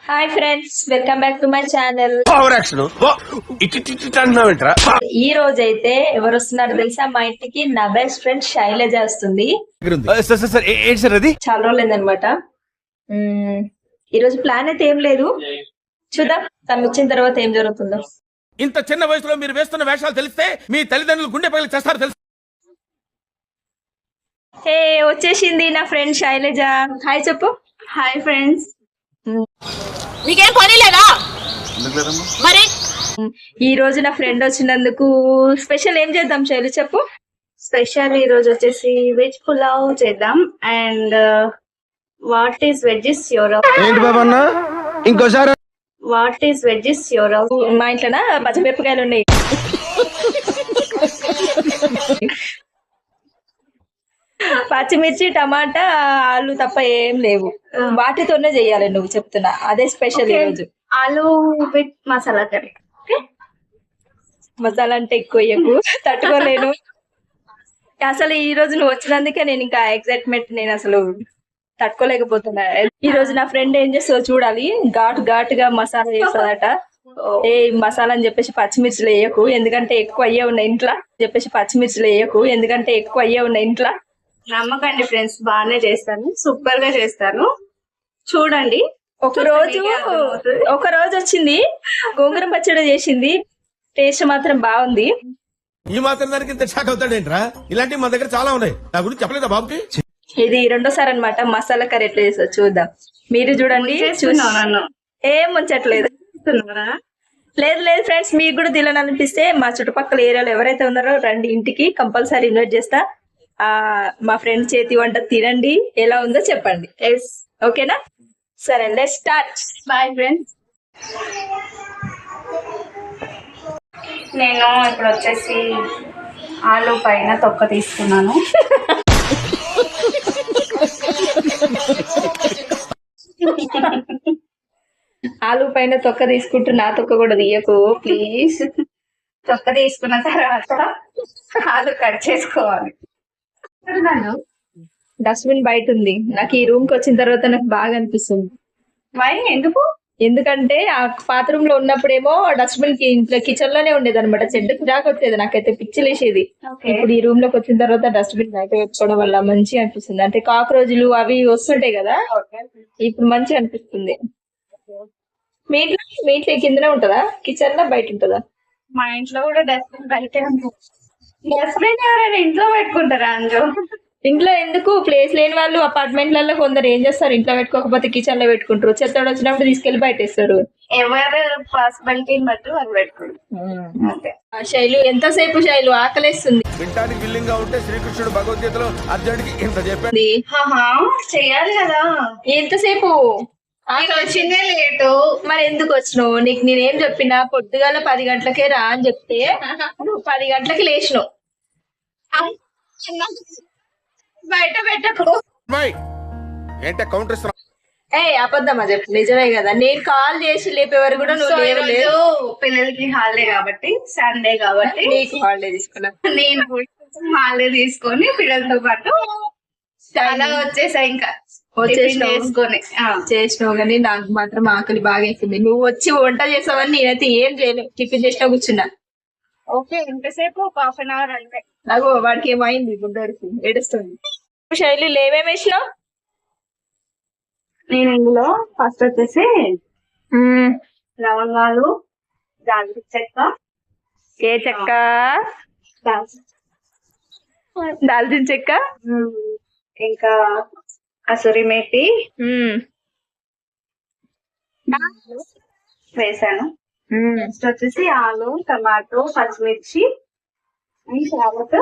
Hi friends, welcome back to my channel. ఈ రోజు అయితే ఎవరు వస్తున్నారు తెలుసా? మా ఇంటికి నా బెస్ట్ ఫ్రెండ్ శైలజ వస్తుంది. చాలా రోజులైందనమాట. ఈ రోజు ప్లాన్ అయితే ఏం లేదు, చూద్దాం తను వచ్చిన తర్వాత ఏం జరుగుతుందో. ఇంత చిన్న వయసులో మీరు వేస్తున్న వేషాలు తెలిస్తే మీ తల్లిదండ్రులు గుండె పగిలి చేస్తారు తెలుసు. హే, వచ్చేసింది నా ఫ్రెండ్ శైలజ. హాయ్ చెప్పు. Hi friends. మీకేం పని లేదా మరి? ఈ రోజు నా ఫ్రెండ్ వచ్చినందుకు స్పెషల్ ఏం చేద్దాం శైలు చెప్పు. స్పెషల్ ఈ రోజు వచ్చేసి వెజ్ పులావ్ చేద్దాం. And what is veg is your ఇంకోసారి what is veg is your మా ఇంట్లోనా పచ్చిమిరపకాయలు ఉన్నాయి. పచ్చిమిర్చి, టమాటా, ఆలు తప్ప ఏం లేవు. వాటితోనే చెయ్యాలి నువ్వు చెప్తున్నా. అదే స్పెషల్ ఈ రోజు. ఆలు విత్ మసాలా కర్రీ. మసాలా అంటే ఎక్కువ వేయకు, తట్టుకోలేను. అసలు ఈ రోజు నువ్వు వచ్చినందుకే నేను ఇంకా ఎక్సైట్మెంట్, నేను అసలు తట్టుకోలేకపోతున్నా. ఈ రోజు నా ఫ్రెండ్ ఏం చేస్తుందో చూడాలి. ఘాటుగా మసాలా చేస్తుందట. ఏ మసాలా అని చెప్పేసి పచ్చిమిర్చిలు వేయకు, ఎందుకంటే ఎక్కువ అయ్యే ఉన్నాయి ఇంట్లో. నమ్మకండి ఫ్రెండ్స్, బాగానే చేస్తాను, సూపర్ గా చేస్తాను. చూడండి. ఒక రోజు వచ్చింది, గోంగూర పచ్చడి చేసింది. టేస్ట్ మాత్రం బాగుంది. ఈ మాత్రం దానికి ఇంత షాక్ అవుతాడేంట్రా? ఇలాంటివి మా దగ్గర చాలా ఉన్నాయి. నా గురించి చెప్పలేదా బాబుకి? ఇది రెండోసారి అన్నమాట. మసాలా కర్రీ ఎట్లా చేస్తా చూద్దాం. మీరు చూడండి. ఏం ముంచట్లేదు. లేదు ఫ్రెండ్స్, మీకు కూడా తినాలనిపిస్తే మా చుట్టుపక్కల ఏరియాలో ఎవరైతే ఉన్నారో రండి ఇంటికి, కంపల్సరీ ఇన్వైట్ చేస్తా. మా ఫ్రెండ్ చేతి వంట తినండి, ఎలా ఉందో చెప్పండి. ఓకేనా? సరే, లెట్స్ స్టార్ట్. Bye friends. నేను ఇప్పుడు వచ్చేసి ఆలు పైన తొక్క తీసుకున్నాను. ఆలు పైన తొక్క తీసుకుంటూ నా తొక్క కూడా తీయకు ప్లీజ్. తొక్క తీసుకున్న తర్వాత ఆలు కట్ చేసుకోవాలి. డస్ట్బిన్ బయట ఉంది. నాకు ఈ రూమ్ కి వచ్చిన తర్వాత నాకు బాగా అనిపిస్తుంది. ఎందుకంటే ఆ పాత రూమ్ లో ఉన్నప్పుడేమో డస్ట్బిన్ కి ఇంట్లో కిచెన్ లోనే ఉండేది అనమాట. చెడ్డ చిరాకు వచ్చేది, నాకైతే పిచ్చిలేసేది. ఇప్పుడు ఈ రూమ్ లోకి వచ్చిన తర్వాత డస్ట్బిన్ బయట పెట్టుకోవడం వల్ల మంచిగా అనిపిస్తుంది. అంటే కాక్రోజులు అవి వస్తుంటాయి కదా, ఇప్పుడు మంచిగా అనిపిస్తుంది. మీ ఇంట్లో కిందనే ఉంటదా, కిచెన్ లో బయట ఉంటదా? మా ఇంట్లో కూడా డస్ట్బిన్ బయటే ఉంటుంది. డస్ట్బిన్ ఎవరైనా ఇంట్లో పెట్టుకుంటారా అంజు? ఇంట్లో ఎందుకు? ప్లేస్ లేని వాళ్ళు అపార్ట్మెంట్లలో కొందరు ఏం చేస్తారు, ఇంట్లో పెట్టుకోకపోతే కిచెన్ లో పెట్టుకుంటారు. చెత్తడు వచ్చినప్పుడు తీసుకెళ్లి బయటేస్తారు. ఎవరు పాసిబిలిటీని బట్టి వాళ్ళు పెట్టుకుంటారు. శైలు, ఎంతసేపు శైలు? ఆకలేస్తుంది. వింటానికి విల్లింగ్ గా ఉంటే శ్రీకృష్ణుడు భగవద్గీతలో అర్జునుడికి ఇంత చెప్పాడు. చెయ్యాలి కదా. ఎంతసేపు? వచ్చిందే లేటు. మరి ఎందుకు వచ్చినావు? నీకు నేనేం చెప్పినా, పొద్దుగాల 10 గంటలకే రా అని చెప్తే 10 గంటలకి లేచినావు. బయట పెట్టకు. ఏంటే కౌంటర్? అబద్ధమా చెప్పు? నిజమే కదా. నేను కాల్ చేసి లేపేవారు కూడా నువ్వు లేవలేదు. పిల్లలకి హాలిడే కాబట్టి, సండే కాబట్టి నీకు హాలిడే తీసుకున్నా. నేను హాలిడే తీసుకొని పిల్లలతో పాటు చాలా వచ్చేసా. ఇంకా చేసినావు కానీ నాకు మాత్రం ఆకలి బాగా వేసింది. నువ్వు వచ్చి వంట చేసావని నేనైతే ఏం చేయలేదు, టిఫిన్ చేసినా కూర్చున్నా. ఓకే, ఇంతసేపు ఒక ½ అవర్ అంటే. నాకు వాడికి ఏమైంది, గుడ్డరికి ఏడుస్తుంది. శైలి, ఏమేమి వేసినావు? నేను ఇందులో ఫస్ట్ వచ్చేసి లవంగాలు, దాల్చిన చెక్క. ఏ చెక్క? దాల్చిన చెక్క, ఇంకా కసూరి మేతి వేసాను. నెక్స్ట్ వచ్చేసి ఆలు, టమాటో, పచ్చిమిర్చి క్యారెట్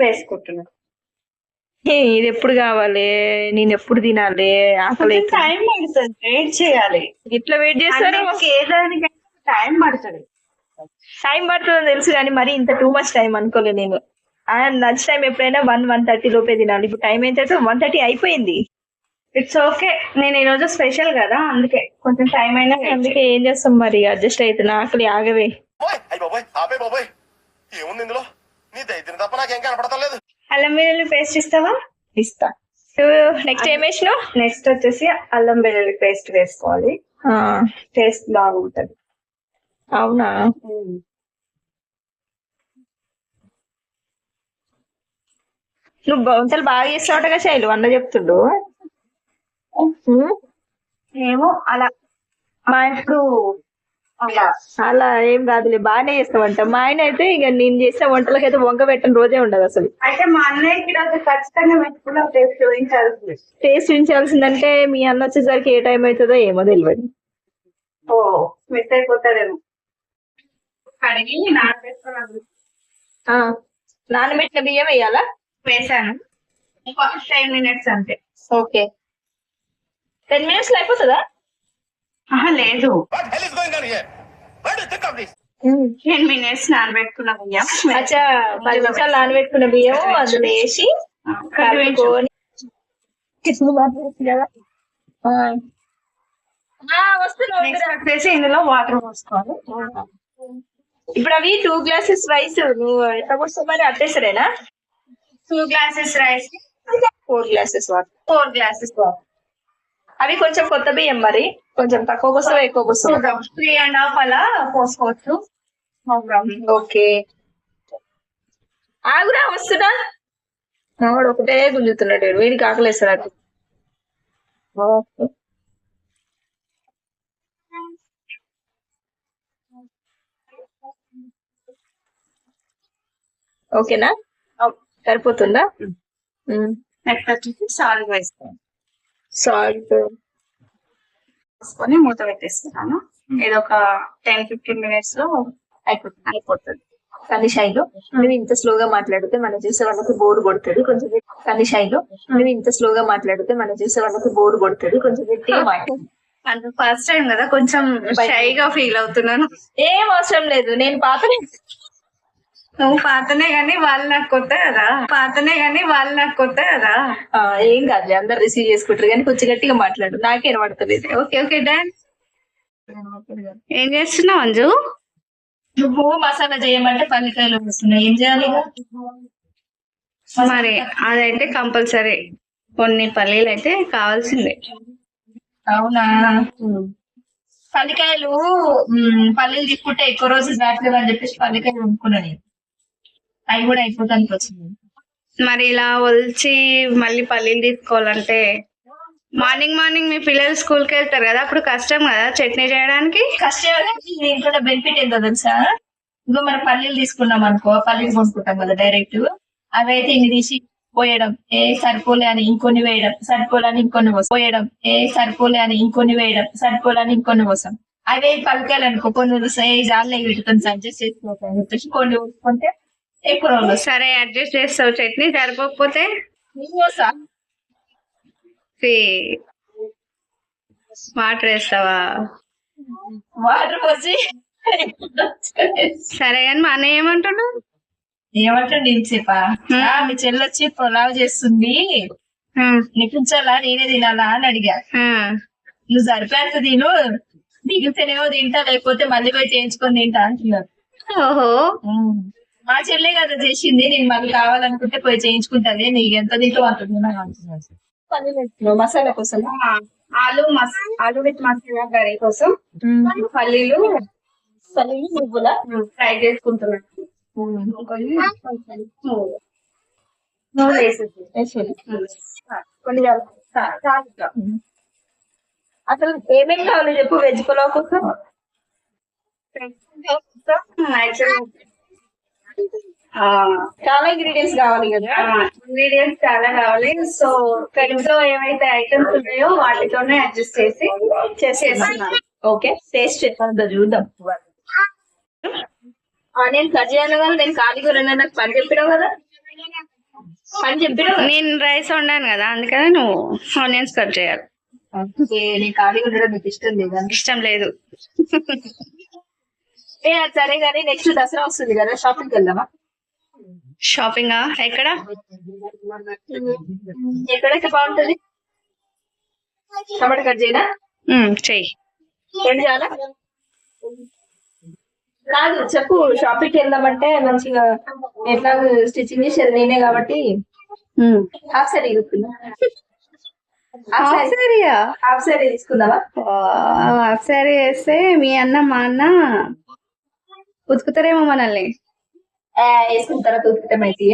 వేసుకుంటున్నాను. ఇది ఎప్పుడు కావాలి? నేను ఎప్పుడు తినాలి? ఆకలి. టైం పడుతుంది, వెయిట్ చేయాలి. ఇట్లా వెయిట్ చేస్తారు. ఏదానికి టైం పడుతుంది. టైం పడుతుందని తెలుసు కానీ మరి ఇంత టూ మచ్ టైం అనుకోలే నేను. అండ్ లంచ్ టైం ఎప్పుడైనా 1-1:30 లోపే తినాలి. ఇప్పుడు టైం ఏంటంటే 1:30 అయిపోయింది. It's okay. నేను ఈరోజు స్పెషల్ కదా, అందుకే కొంచెం టైం అయినా. అందుకే ఏం చేస్తాం మరి, అడ్జస్ట్ అవుతున్నా. ఆకలి ఆగవే. ఏముంది ఇందులో? నీ దైత్యం తప్ప నాకేం కనపడతలేదు. అల్లం వెల్లుల్లి పేస్ట్ ఇస్తావా? ఇస్తా. నెక్స్ట్ ఏం వేసినావు? నెక్స్ట్ వచ్చేసి అల్లం వెల్లుల్లి పేస్ట్ వేసుకోవాలి, టేస్ట్ బాగుంటది. అవునా, నువ్వు వంటలు బాగా చేస్తావుటగా శైలు, అన్న చెప్తుండు. ఏమో అలా మా ఇప్పుడు అలా అలా ఏం కాదులే, బాగానే చేస్తావంట. మా ఆయన అయితే ఇక నేను చేసిన వంటలకైతే వంక పెట్టిన రోజే ఉండదు అసలు. అయితే మా అన్నయ్యకి ఈరోజు ఖచ్చితంగా పెట్టుకున్న టేస్ట్ చూపించాల్సింది. టేస్ట్ ఉంచాల్సిందంటే మీ అన్న వచ్చేసరికి ఏ టైం అవుతుందో ఏమో తెలియదు. ఓ మిస్ అయిపోతారేమో. కడిగి నానబెట్టుకున్నాను, నానబెట్టిన బియ్యం వేయాలా? వేసాను. 10 minutes అంతే. ఓకే, 10 minutes లో అయిపోతుందా? లేదు, What hell is going on here? What do you think of this? 10 minutes నానబెట్టుకున్న బియ్యం. అచ్చా, 10 నిమిషాలు నానబెట్టుకున్న బియ్యం అందులో వేసి కలుపుకొని నెక్స్ట్ వచ్చేసి ఇందులో వాటర్ పోసుకోవాలి. ఇప్పుడు అవి 2 glasses రైస్ నువ్వు ఎంత పోస్తావు మరి? అట్టేసరేనా? 2 glasses rice, 4 glasses water. 4 glasses water. అవి కొంచెం కొత్త బియ్యం, మరి కొంచెం తక్కువ పోస్తావా ఎక్కువ పోస్తావా? 3.5 అలా పోసుకోవచ్చు. ఓకే, ఆగురా వస్తున్నా. వాడు ఒకటే గుంజుతున్నాడు, వీడికి ఆకలేస్తాడు. ఓకేనా, సరిపోతుందా? నెక్స్ట్ వచ్చేసి సాల్ట్ వేస్తాను. సాల్ట్ వేసుకొని మూత పెట్టేస్తున్నాను. ఇది ఒక 10-15 minutes లో అయిపోతుంది. కానీ శైలు, నువ్వు ఇంత స్లోగా మాట్లాడితే మనం చూసే వాళ్ళకి బోర్ కొడుతుంది. కొంచెం కానీ శైలు, నువ్వు ఇంత స్లోగా మాట్లాడితే మనం చూసే వాళ్ళకి బోర్ కొడుతుంది. కొంచెం గట్టిగా మాట్లాడు. అంటే ఫస్ట్ టైం కదా, కొంచెం షైగా ఫీల్ అవుతున్నాను. ఏం అవసరం లేదు, నేను పాతనే. నువ్వు పాతనే గానీ వాళ్ళు నాకు కొత్త కదా. ఏం కాదు, అందరు రిసీవ్ చేసుకుంటారు, కానీ కొంచెం గట్టిగా మాట్లాడు, నాకేం పడుతుంది. Okay okay done. ఏం చేస్తున్నావు అంజు? నువ్వు మసాలా చేయమంటే పల్లికాయలు వస్తున్నాయి, ఏం చేయాలి? మరి అదైతే కంపల్సరీ, కొన్ని పల్లీలు అయితే కావాల్సిందే. అవునా, పల్లికాయలు పల్లీలు తీసుకుంటే ఎక్కువ రోజులు దాటలేదు అని చెప్పేసి పల్లికాయలు వండుకున్నాను. అవి కూడా అయిపోతానికి వచ్చింది. మరి ఇలా ఒలిచి మళ్ళీ పల్లీలు తీసుకోవాలంటే మార్నింగ్ మీ పిల్లలు స్కూల్కి వెళ్తారు కదా, అప్పుడు కష్టం కదా చట్నీ చేయడానికి. కష్టం, దీంట్లో బెనిఫిట్ ఏంటో తెలుసా? ఇంకో మనం పల్లీలు తీసుకున్నాం అనుకో, పల్లీలు కొనుక్కుంటాం కదా డైరెక్ట్, అవి అయితే ఇన్ని తీసి పోయడం, సరిపోలే అని ఇంకొన్ని వేయడం, సరిపోలే అని ఇంకొన్ని పోయడం, సరిపోలే అని ఇంకొన్ని వేయడం, సరిపోలే అని ఇంకొన్ని కోసం. అవే పల్లికాయలు అనుకో, కొన్ని జాలే పెట్టుకొని అడ్జస్ట్ చేసుకోవాలి చెప్పేసి కొన్ని వేసుకుంటే ఎక్కువ రోజులు. సరే అడ్జస్ట్ చేస్తావు, చట్నీ సరిపోకపోతే వాటర్ వేస్తావా? వాటర్ పోసి సరే కానీ మా అన్నయ్య ఏమంటున్నావు? ఏమంటండి ఇంతసేపా? మీ చెల్లి వచ్చి పొలావ్ చేస్తుంది, నిపించాలా నేనే తినాలా అని అడిగా. నువ్వు సరిపోయేంత తిను, మిగిలితేనేమో తింటా, లేకపోతే మళ్ళీ పోయి చేయించుకొని తింటా అంటున్నారు. ఓహో, మా చెల్లె కదా చేసింది, నేను మళ్ళీ కావాలనుకుంటే పోయి చేయించుకుంటాది, నీకు ఎంత తింటూ అంటున్నా. మసాలా కోసం ఆలు విత్ మసాలా కర్రీ కోసం పల్లీలు నువ్వులా ఫ్రై చేసుకుంటున్నాను. కొన్ని అసలు ఏమేమి కావాలి చెప్పు వెజ్ పులావ్ కోసం? చాలా ఇంగ్రీడియంట్స్ కావాలి కదా. ఇంగ్రీడియంట్స్ చాలా కావాలి. సో ఇంట్లో ఏమైతే ఐటమ్స్ ఉన్నాయో వాటితోనే అడ్జస్ట్ చేసి చేస్తున్నాను. ఓకే, టేస్ట్ చెప్పండి చూద్దాం. నేను కట్ చేయాలి కదా, నేను ఖాళీగా ఉన్నాను, నాకు పని చెప్పినావు కదా. నేను రైస్ వండాను కదా, అందుకనే నువ్వు ఆనియన్స్ కట్ చేయాలి. నేను ఖాళీగా ఉండడం నీకు ఇష్టం లేదా? ఇష్టం లేదు. సరే కానీ నెక్స్ట్ దసరా వస్తుంది కదా, షాపింగ్కి వెళ్దామా? షాపింగ్ ఎక్కడ? ఎక్కడైతే బాగుంటది? టమాటా కట్ చేయనా? చెయ్యి. ఏం చేయాలా? కాదు చెప్పు, షాపింగ్కి వెళ్దామంటే మంచిగా ఎట్లా స్టిచ్చింగ్ చేసేది నేనే కాబట్టి హాఫ్ సారీ చూస్తున్నా. సరియా హాఫ్ సారీ తీసుకుందామా? సరే వేస్తే మీ అన్న మా అన్న ఉతుకుతారేమో మనల్ని. వేసుకున్న తర్వాత ఉతుకుతాం అయితే.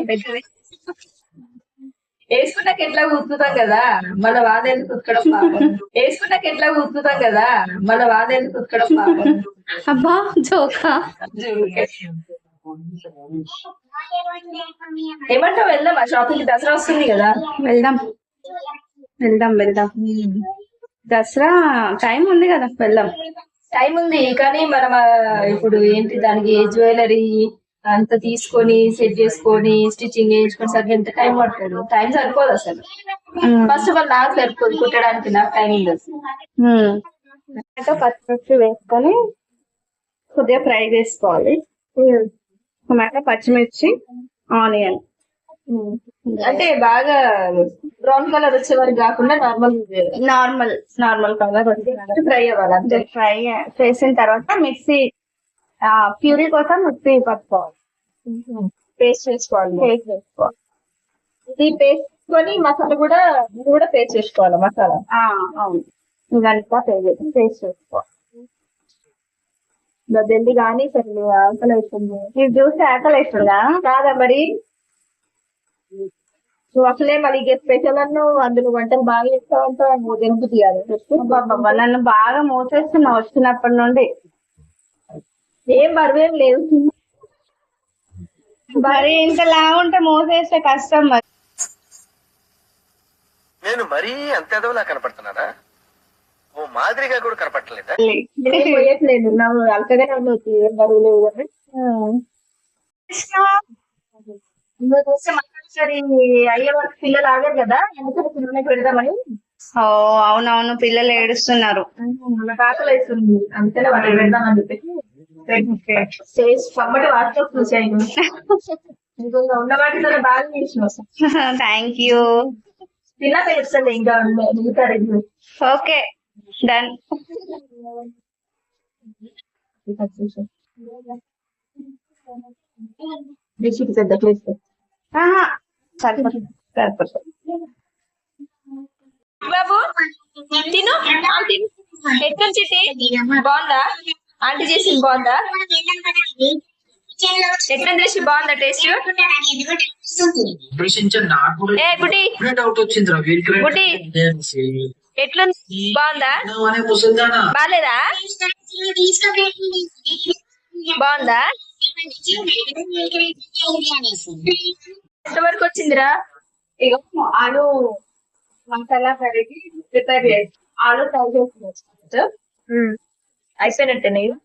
వేసుకున్నాక ఎట్లా ఉతుకుతాం కదా, మన వాద ఎందుకు ఉతకడం పాపం. వేసుకున్నాక ఎట్లా ఉతుకుతాం కదా, మన వాద ఎందుకు ఉతకడం పాపం. అబ్బా జోకా. ఏమంటావు, వెళ్దామా షాపింగ్? దసరా వస్తుంది కదా. వెళ్దాం వెళ్దాం వెళ్దాం. దసరా టైం ఉంది కదా, వెళ్దాం. టైం ఉంది కానీ మనం ఇప్పుడు ఏంటి దానికి జ్యువెలరీ అంత తీసుకొని సెట్ చేసుకొని స్టిచ్చింగ్ చేయించుకొని సరిగ్గా ఎంత టైం పడుతుంది? టైం సరిపోదు అసలు. ఫస్ట్ ఆఫ్ ఆల్ నాకు సరిపోదు కుట్టడానికి, నాకు టైం ఉండదు. పచ్చిమిర్చి వేసుకొని కొద్దిగా ఫ్రై చేసుకోవాలి. టమాటో, పచ్చిమిర్చి, ఆనియన్. అంటే బాగా బ్రౌన్ కలర్ వచ్చే వరకు కాకుండా నార్మల్ నార్మల్ కలర్ ఫ్రై అవ్వాలి అంతే. ఫ్రై చేసిన తర్వాత మిక్సీ ప్యూరీ కోసం మిక్సీ పట్టుకోవాలి, పేస్ట్ చేసుకోవాలి. పేస్ట్ చేసుకోవాలి. ఈ పేస్ట్ కొని మసాలా కూడా పేస్ట్ చేసుకోవాలి. మసాలా అవును, ఇదంతా పేస్ట్ చేసుకోవాలి. గడ్డి కానీ సరే ఆకలి అవుతుంది. ఇది చూసి ఆకలి వేస్తుందా? కాదా మరి, నువ్వు అసలే మళ్ళీ స్పెషల్ అన్ను అందులో వంటలు బాగా చేస్తావంటావు. నువ్వు తెలుపు తీయాలి. నన్ను బాగా మోసేస్తున్నా వచ్చినప్పటి నుండి. ఏం బరువేం లేవు. మరి ఇంతలా ఉంటే మోసేస్తే కష్టం. మరి నేను మరీ అంత ఎదవలా కనపడుతున్నారా? ఓ మాదిరిగా కూడా కనపడలేదా? పోయట్లేదు, నాకు అలకగానే ఉండొచ్చు. ఏం బరువు లేవు కానీ నువ్వు చూస్తే మళ్ళీ అయ్యే వరకు పిల్లలు ఆగారు కదా, అందుకని పిల్లలకి పెడదామని. ఓ అవునవును, పిల్లలు ఏడుస్తున్నారు. నాకు ఆకలి వేస్తుంది, అందుకనే వాళ్ళకి పెడదామని చెప్పేసి కమ్మటి వాటితో చూసాయి. ఉన్న వాటితో బాగా చేసిన థ్యాంక్ యూ. తిన్నా పేరుస్తుంది ఇంకా మిగతా రెండు. Okay done. పెద్ద ప్లేస్ సరిపోతుంది. బాబు తిను, తిను. ఎట్లా చిట్టి బాగుందా? ఆంటీ చేసింది బాగుందా? ఎట్లా చేసి బాగుందా టేస్ట్? ఏ గుడి గుడి ఎట్లుంది? బాగుందా? బాగాలేదా? బాగుందా? ఎంతవరకు వచ్చిందిరా? ఇక ఆలు మసాలా కడిగి ప్రిపేర్ చేసి ఆలు ఫ్రై చేసి అయిపోయినట్టే. నేను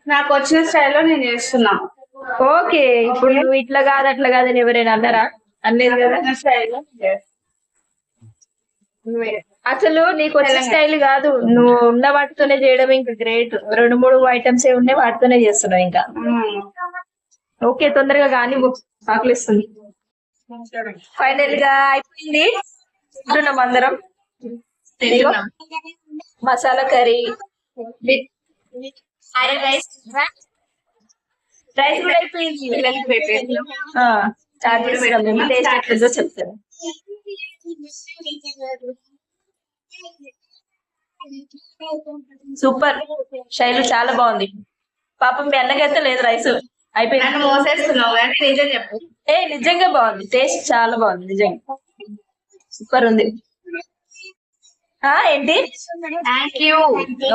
నాకు వచ్చిన స్టైల్లో నేను చేస్తున్నా. ఓకే, ఇప్పుడు నువ్వు ఇట్లా కాదు అట్లా కాదని ఎవరైనా అన్నారా? అనేది కదా స్టైల్లో అసలు నీకు వచ్చిన స్టైల్ కాదు, నువ్వు ఉన్న వాటితోనే చేయడం ఇంకా గ్రేట్. 2-3 ఐటమ్స్ ఏ ఉన్నాయి, వాటితోనే చేస్తున్నావు ఇంకా. ఓకే, తొందరగా కానీ ఆకలిస్తుంది. ఫైనల్ గా అయిపోయింది. తింటున్నాం అందరం. మసాలా కర్రీ విత్ రైస్ కూడా అయిపోయింది. స్టార్ట్ చేస్తున్నాం మేము. టేస్ట్ ఎట్లుందో చెప్తాను. సూపర్, శైలు చాలా బాగుంది. పాపం మీ అన్నకైతే లేదు రైస్ అయిపోయింది. మోసేస్తున్నావు కానీ నిజం చెప్పు. నిజంగా బాగుంది, టేస్ట్ చాలా బాగుంది నిజంగా. సూపర్ ఉంది. ఏంటి? Thank you.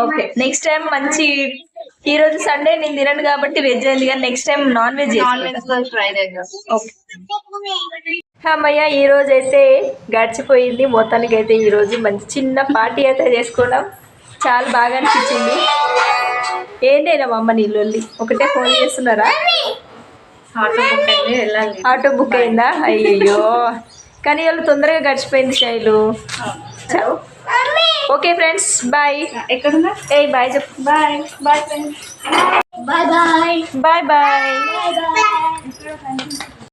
Okay, next time మంచి. ఈ రోజు సండే నేను తినను కాబట్టి వెజ్ అయింది, కానీ next time non veg try చేద్దాం. ఓకే అమ్మయ్య, ఈ రోజు అయితే గడిచిపోయింది. మొత్తానికి అయితే ఈ రోజు మంచి చిన్న పార్టీ అయితే చేసుకున్నాం. చాలా బాగా అనిపించింది. ఏంటైనా మా అమ్మ నీళ్ళు ఒకటే ఫోన్ చేస్తున్నారా? ఆటో బుక్ అయిందా? అయ్యయ్యో, కానీ వాళ్ళు తొందరగా గడిచిపోయింది శైలు. Okay friends, bye. ఎక్కడున్నా? బాయ్ చెప్పు. Bye bye friends. Bye bye.